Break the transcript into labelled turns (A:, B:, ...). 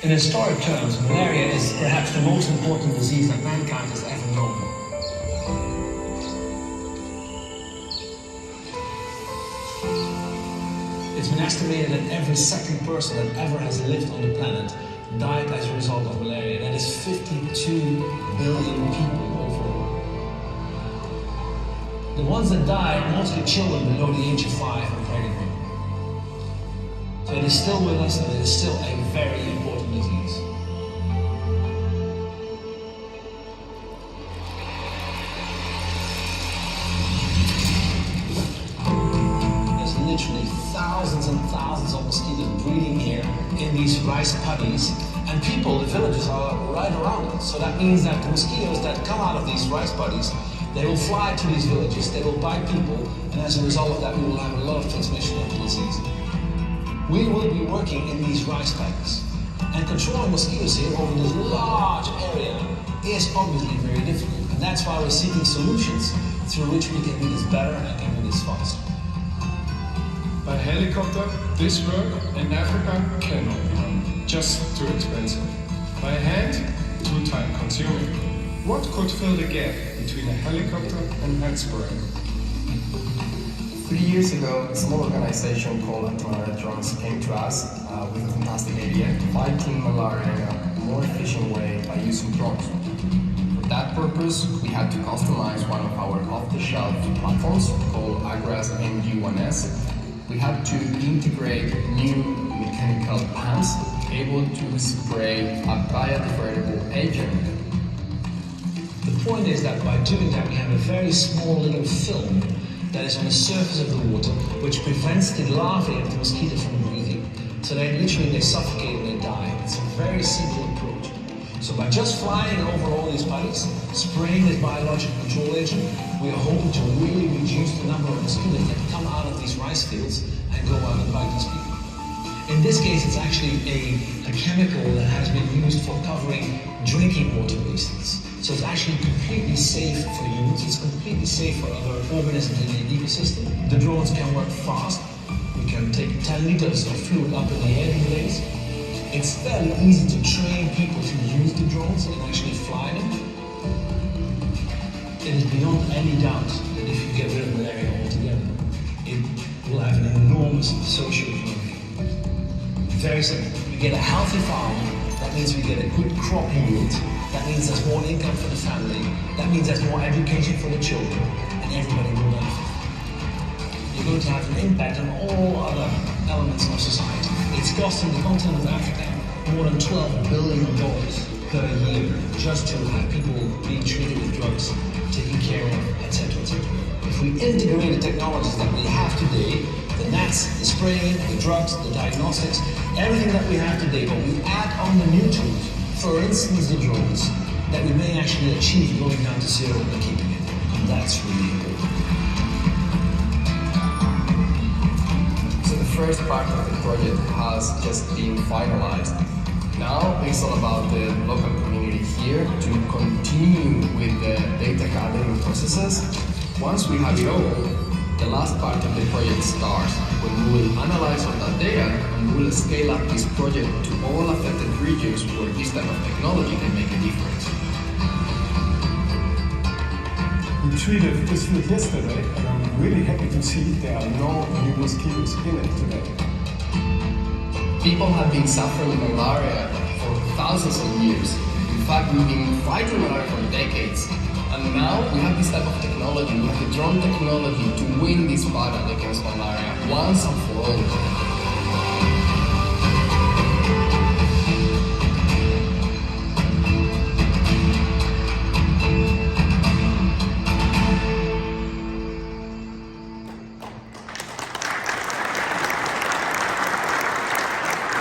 A: In historic terms, malaria is perhaps the most important disease that mankind has ever known. It's been estimated that every second person that ever has lived on the planet died as a result of malaria. That is 52 billion people overall. The ones that died, mostly children below the age of 5 and pregnant women. So it is still with us, and it is still a very important disease. There's literally thousands and thousands of mosquitoes breeding here in these rice paddies, and people, the villagers, are right around it. So that means that the mosquitoes that come out of these rice paddies, they will fly to these villages, they will bite people, and as a result of that, we will have a lot of transmission of the disease. We will be working in these rice paddies, and controlling mosquitoes here over this large area is obviously very difficult, and that's why we're seeking solutions through which we can do this better and can do this faster.
B: By helicopter, this work in Africa cannot be done, just too expensive. By hand, too time consuming. What could fill the gap between a helicopter and hand spraying?
C: 3 years ago, a small organization called Anti-Malaria Drones came to us with a fantastic idea, fighting malaria in a more efficient way by using drones. For that purpose, we had to customize one of our off-the-shelf platforms called Agras MG1S. We had to integrate new mechanical pumps able to spray a biodegradable agent.
A: The point is that by doing that, we have a very small little film that is on the surface of the water, which prevents the larvae of the mosquito from breathing. So they suffocate and they die. It's a very simple approach. So by just flying over all these paddies, spraying this biological control agent, we are hoping to really reduce the number of mosquitoes that come out of these rice fields and go out and bite these people. In this case, it's actually a chemical that has been used for covering drinking water wastes. So it's actually completely safe for humans, it's completely safe for other organisms in the ecosystem. The drones can work fast. We can take 10 liters of fluid up in the air these days. It's fairly easy to train people to use the drones and actually fly them. It is beyond any doubt that if you get rid of malaria altogether, it will have an enormous socio-economic. Very simple. We get a healthy farm, that means we get a good crop yield. That means there's more income for the family. That means there's more education for the children, and everybody will benefit. You're going to have an impact on all other elements of society. It's costing the continent of Africa more than $12 billion per year just to have people being treated with drugs, taken care of, etc., etc. If we integrate the technologies that we have today, the nets, the spraying, the drugs, the diagnostics, everything that we have today, but we add on the new tools, for instance the drones, that we may actually achieve going down to zero and keeping it. And that's really important.
C: So the first part of the project has just been finalized. Now it's all about the local community here to continue with the data gathering processes. Once we have it all, the last part of the project starts, when we will analyze all that data and we will scale up this project to all affected regions where this type of technology can make a difference.
B: We treated this field yesterday, and I'm really happy to see there are no new mosquitoes in it today.
C: People have been suffering malaria for thousands of years. In fact, we've been fighting malaria for decades. And now we have this type of technology, we have the drone technology to win this battle against malaria once and for all.